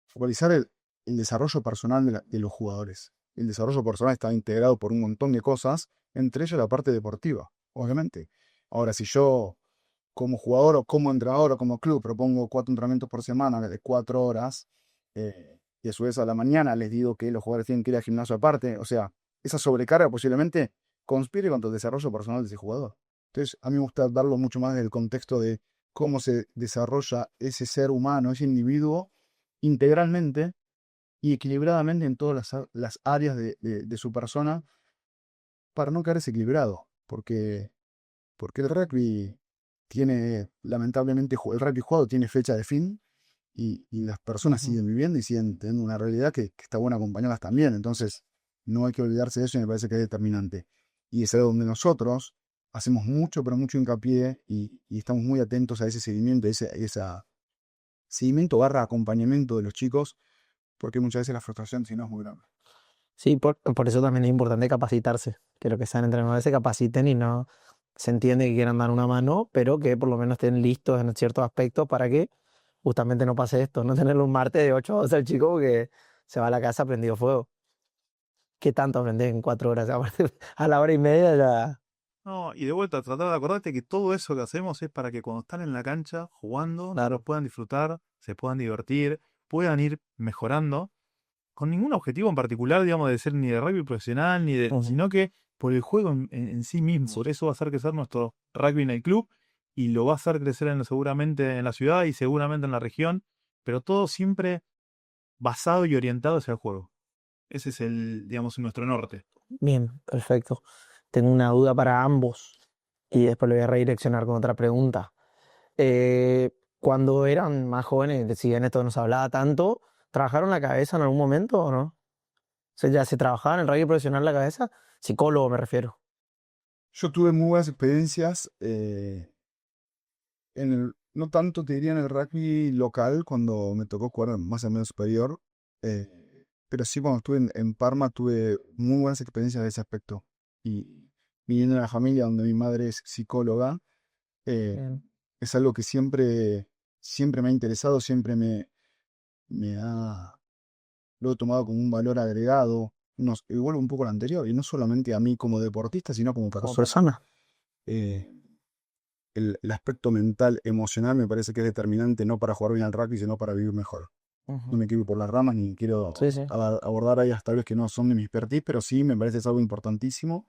focalizar el desarrollo personal de los jugadores. El desarrollo personal está integrado por un montón de cosas, entre ellas la parte deportiva, obviamente. Ahora, si yo como jugador o como entrenador o como club propongo 4 entrenamientos por semana de 4 horas, y a su vez a la mañana les digo que los jugadores tienen que ir al gimnasio aparte, o sea, esa sobrecarga posiblemente conspire contra el desarrollo personal de ese jugador. Entonces, a mí me gusta darlo mucho más desde el contexto de cómo se desarrolla ese ser humano, ese individuo, integralmente y equilibradamente en todas las áreas de su persona para no caer desequilibrado. Porque el rugby tiene, lamentablemente, el rugby jugado tiene fecha de fin y las personas siguen viviendo y siguen teniendo una realidad que está bueno acompañarlas también. Entonces, no hay que olvidarse de eso y me parece que es determinante. Y es algo donde nosotros hacemos mucho, pero mucho hincapié y estamos muy atentos a ese seguimiento, ese seguimiento barra acompañamiento de los chicos, porque muchas veces la frustración si no es muy grande. Sí, por eso también es importante capacitarse, que los que sean entrenadores se capaciten y no se entiende que quieran dar una mano, pero que por lo menos estén listos en ciertos aspectos para que justamente no pase esto, no tenerlo un martes de 8 a 12 al chico que se va a la casa prendido fuego. ¿Qué tanto aprendes en 4 horas? Aparte, a la hora y media ya... No, y de vuelta, tratar de acordarte que todo eso que hacemos es para que cuando están en la cancha jugando, lo puedan disfrutar, se puedan divertir, puedan ir mejorando, con ningún objetivo en particular, digamos, de ser ni de rugby profesional, sino que por el juego en sí mismo. Por eso va a hacer crecer nuestro rugby en el club y lo va a hacer crecer seguramente en la ciudad y seguramente en la región, pero todo siempre basado y orientado hacia el juego. Ese es digamos, nuestro norte. Bien, perfecto. Tengo una duda para ambos y después lo voy a redireccionar con otra pregunta. Cuando eran más jóvenes, si bien esto no se hablaba tanto, ¿trabajaron la cabeza en algún momento o no? O sea, ¿ya se trabajaba en el rugby profesional la cabeza? Psicólogo me refiero. Yo tuve muy buenas experiencias no tanto te diría en el rugby local, cuando me tocó jugar más o menos superior, eh, pero sí cuando estuve en Parma tuve muy buenas experiencias de ese aspecto. Y viniendo de una familia donde mi madre es psicóloga, eh, Bien. es algo que siempre me ha interesado, siempre me ha, lo he tomado como un valor agregado, igual un poco lo anterior, y no solamente a mí como deportista, sino como Como persona. persona. Eh, el aspecto mental, emocional, me parece que es determinante no para jugar bien al rugby, sino para vivir mejor. No me quiero ir por las ramas ni quiero Sí, sí. abordar áreas tal vez que no son de mi expertise, pero sí me parece que es algo importantísimo.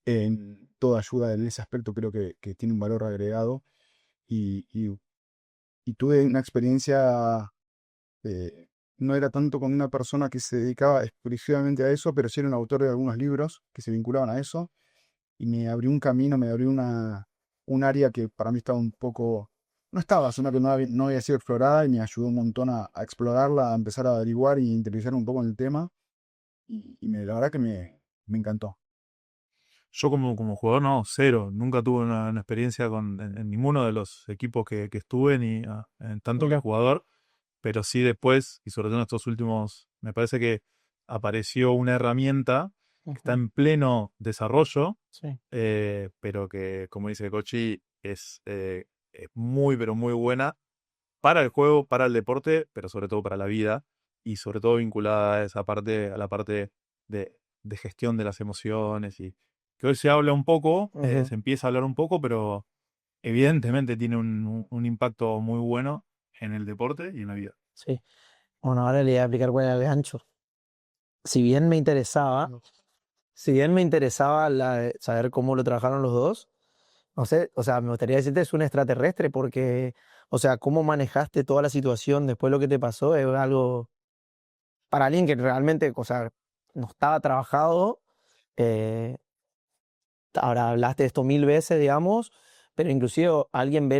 En toda ayuda en ese aspecto creo que tiene un valor agregado y tuve una experiencia no era tanto con una persona que se dedicaba exclusivamente a eso, pero sí era un autor de algunos libros que se vinculaban a eso, y me abrió un camino, me abrió un área que para mí estaba un poco, no estaba, sino que no había sido explorada, y me ayudó un montón a explorarla, a empezar a averiguar y interiorizar un poco en el tema, la verdad que me encantó. Yo como jugador no, cero. Nunca tuve una experiencia en ninguno de los equipos que estuve, ni en tanto que Mira. jugador, pero sí después, y sobre todo en estos últimos, me parece que apareció una herramienta que está Ujú. en pleno desarrollo, Sí, pero que, como dice Kochi, es muy, pero muy buena para el juego, para el deporte, pero sobre todo para la vida, y sobre todo vinculada a esa parte, a la parte de gestión de las emociones, y que hoy se habla un poco, ujú, se empieza a hablar un poco, pero evidentemente tiene un impacto muy bueno en el deporte y en la vida. sí. Bueno, ahora le voy a explicar cuál era el gancho. Si bien me interesaba, si bien me interesaba saber cómo lo trabajaron los dos, no sé, o sea, me gustaría decirte es un extraterrestre porque, o sea, cómo manejaste toda la situación después de lo que te pasó es algo para alguien que realmente, o sea, no estaba trabajado. eh, Ahora hablaste de esto 1000 veces, digamos, pero inclusive alguien ve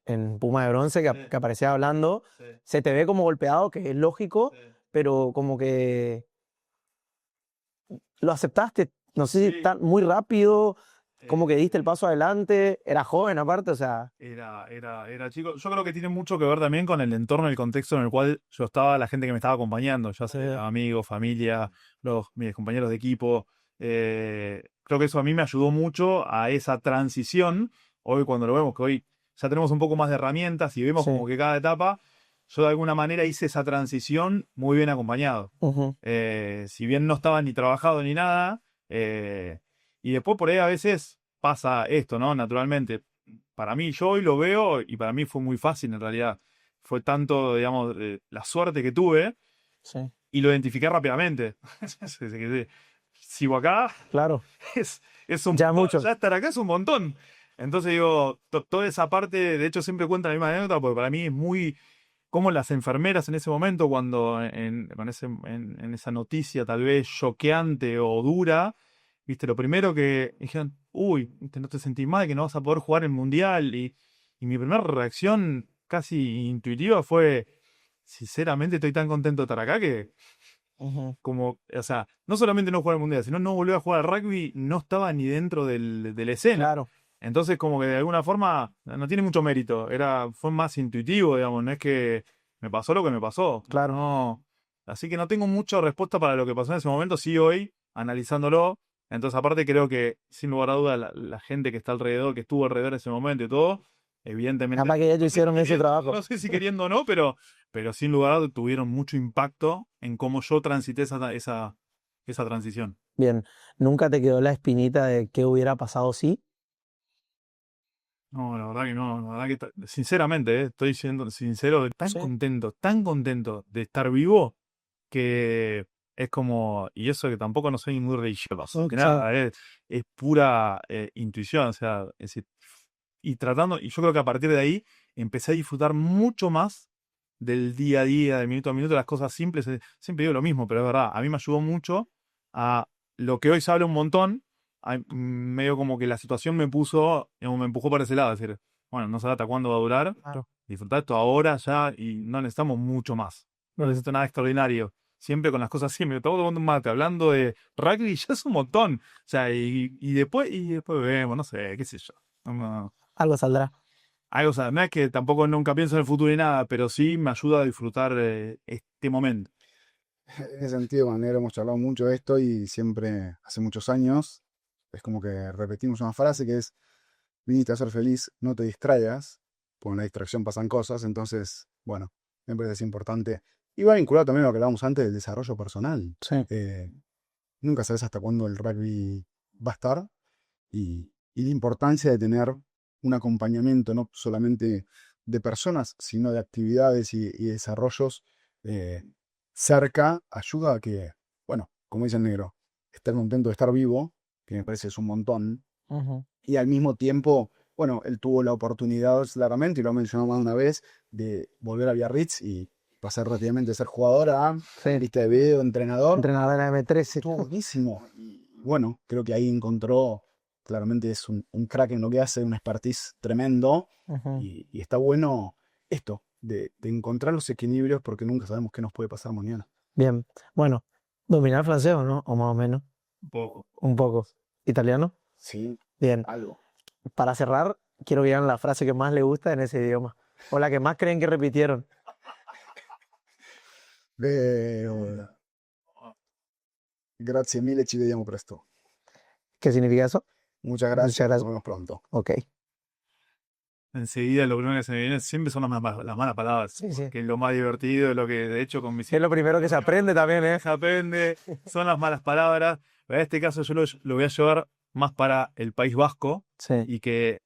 en Puma de Bronce Sí, que aparecía hablando, sí, se te ve como golpeado, que es lógico, sí. pero como que lo aceptaste, no sé si Sí, tan muy rápido, como que diste el eh, paso adelante, era joven aparte, o sea, era chico. Yo creo que tiene mucho que ver también con el entorno, el contexto en el cual yo estaba, la gente que me estaba acompañando, ya sea amigos, familia, mis compañeros de equipo. Creo que eso a mí me ayudó mucho a esa transición. Hoy cuando lo vemos, que hoy ya tenemos un poco más de herramientas y vemos sí. como que cada etapa, yo de alguna manera hice esa transición muy bien acompañado. Ujú, Si bien no estaba ni trabajado ni nada, y después por ahí a veces pasa esto, ¿no? Naturalmente, para mí, yo hoy lo veo y para mí fue muy fácil en realidad. Fue tanto, digamos, la suerte que tuve sí, y lo identifiqué rápidamente. Sigo acá, claro, es, es un ya montón, mucho. ya estar acá es un montón. Entonces digo, toda esa parte, de hecho siempre cuento la misma anécdota porque para mí es muy como las enfermeras en ese momento, cuando en esa noticia tal vez choqueante o dura, viste, lo primero que dijeron, uy, viste, no te sentís mal, que no vas a poder jugar el mundial. Y mi primera reacción casi intuitiva fue, sinceramente estoy tan contento de estar acá que, Ujú, como, o sea, no solamente no jugar el mundial, sino no volver a jugar al rugby, no estaba ni dentro de la escena. claro, Entonces, como que de alguna forma no tiene mucho mérito. Fue más intuitivo, digamos, no es que me pasó lo que me pasó. claro. No. Así que no tengo mucha respuesta para lo que pasó en ese momento, sí hoy, analizándolo. Entonces, aparte, creo que, sin lugar a duda, la gente que está alrededor, que estuvo alrededor en ese momento y todo, evidentemente, Capaz que ellos no sé si hicieron ese queriendo, trabajo. no sé si queriendo o no, pero sin lugar a duda tuvieron mucho impacto en cómo yo transité esa transición. Bien, ¿nunca te quedó la espinita de qué hubiera pasado si? No, la verdad que no, la verdad que sinceramente, estoy siendo sincero, Sí, tan contento de estar vivo que es como, y eso que tampoco no soy muy religioso, que ah, nada, es pura intuición, o sea, es decir, y tratando, y yo creo que a partir de ahí empecé a disfrutar mucho más del día a día, del minuto a minuto, las cosas simples, siempre digo lo mismo, pero es verdad, a mí me ayudó mucho a lo que hoy se habla un montón, medio como que la situación me puso, digamos, me empujó para ese lado, es decir, bueno, no sé hasta cuándo va a durar, claro. disfrutar esto ahora ya y no necesitamos mucho más, no necesito nada extraordinario, siempre con las cosas siempre, todo tomando un mate, hablando de rugby ya es un montón, o sea, y después vemos, no sé, qué sé yo. No, Algo saldrá. o sea, no es que tampoco nunca pienso en el futuro ni nada, pero sí me ayuda a disfrutar este momento. En ese sentido, con Negro hemos charlado mucho de esto y siempre, hace muchos años, es como que repetimos una frase que es, viniste a ser feliz, no te distraigas, porque en la distracción pasan cosas, entonces, bueno, me parece importante. Y va vinculado también a lo que hablábamos antes del desarrollo personal. Sí. Eh, Nunca sabes hasta cuándo el rugby va a estar, y la importancia de tener un acompañamiento no solamente de personas, sino de actividades y desarrollos eh, cerca, ayuda a que, bueno, como dice el negro, estar contento de estar vivo, que me parece es un montón, Ujú, y al mismo tiempo, bueno, él tuvo la oportunidad, claramente, y lo ha mencionado más de una vez, de volver a Biarritz, y pasar relativamente de ser jugador a Sí. lista de video, entrenador. Entrenador de la M13. Estuvo buenísimo. Y bueno, creo que ahí encontró, claramente es un crack en lo que hace, un expertise tremendo. Ujú. Y está bueno esto, de encontrar los equilibrios, porque nunca sabemos qué nos puede pasar mañana. Bien. Bueno, ¿dominar francés o no? O más o menos. Un poco. Un poco. ¿Italiano? Sí, Bien. algo. Para cerrar, quiero que digan la frase que más les gusta en ese idioma. O la que más creen que repitieron. Grazie mille, ci vediamo presto. ¿Qué significa eso? Muchas Muchas gracias, gracias. nos vemos pronto. Ok. Enseguida lo primero que se me viene siempre son las malas palabras. Sí, sí. Que es lo más divertido, lo que de hecho con mis Es lo primero que se aprende también, ¿eh? se aprende, son las malas palabras. Pero en este caso yo lo voy a llevar más para el País Vasco Sí. y que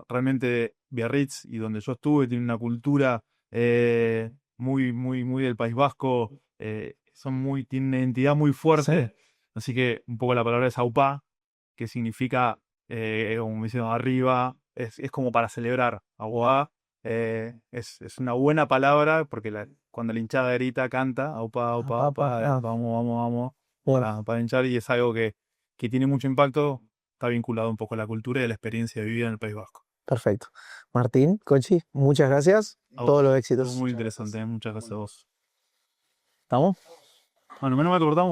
realmente Biarritz y donde yo estuve tiene una cultura muy, muy, muy del País Vasco. Tienen una identidad muy fuerte. Sí. Así que un poco la palabra es aupá, que significa, como diciendo arriba, es como para celebrar. Aguá es una buena palabra porque cuando la hinchada grita, canta, aupa, aupa, Aupa, aupa, ah. vamos, vamos, vamos, Bueno, para hinchar, y es algo que tiene mucho impacto, está vinculado un poco a la cultura y a la experiencia vivida en el País Vasco. perfecto. Martín, Conchi, muchas gracias. A Todos los vos. éxitos. Estuvo muy interesante, muchas gracias a vos. ¿Estamos? Bueno, menos mal que cortamos.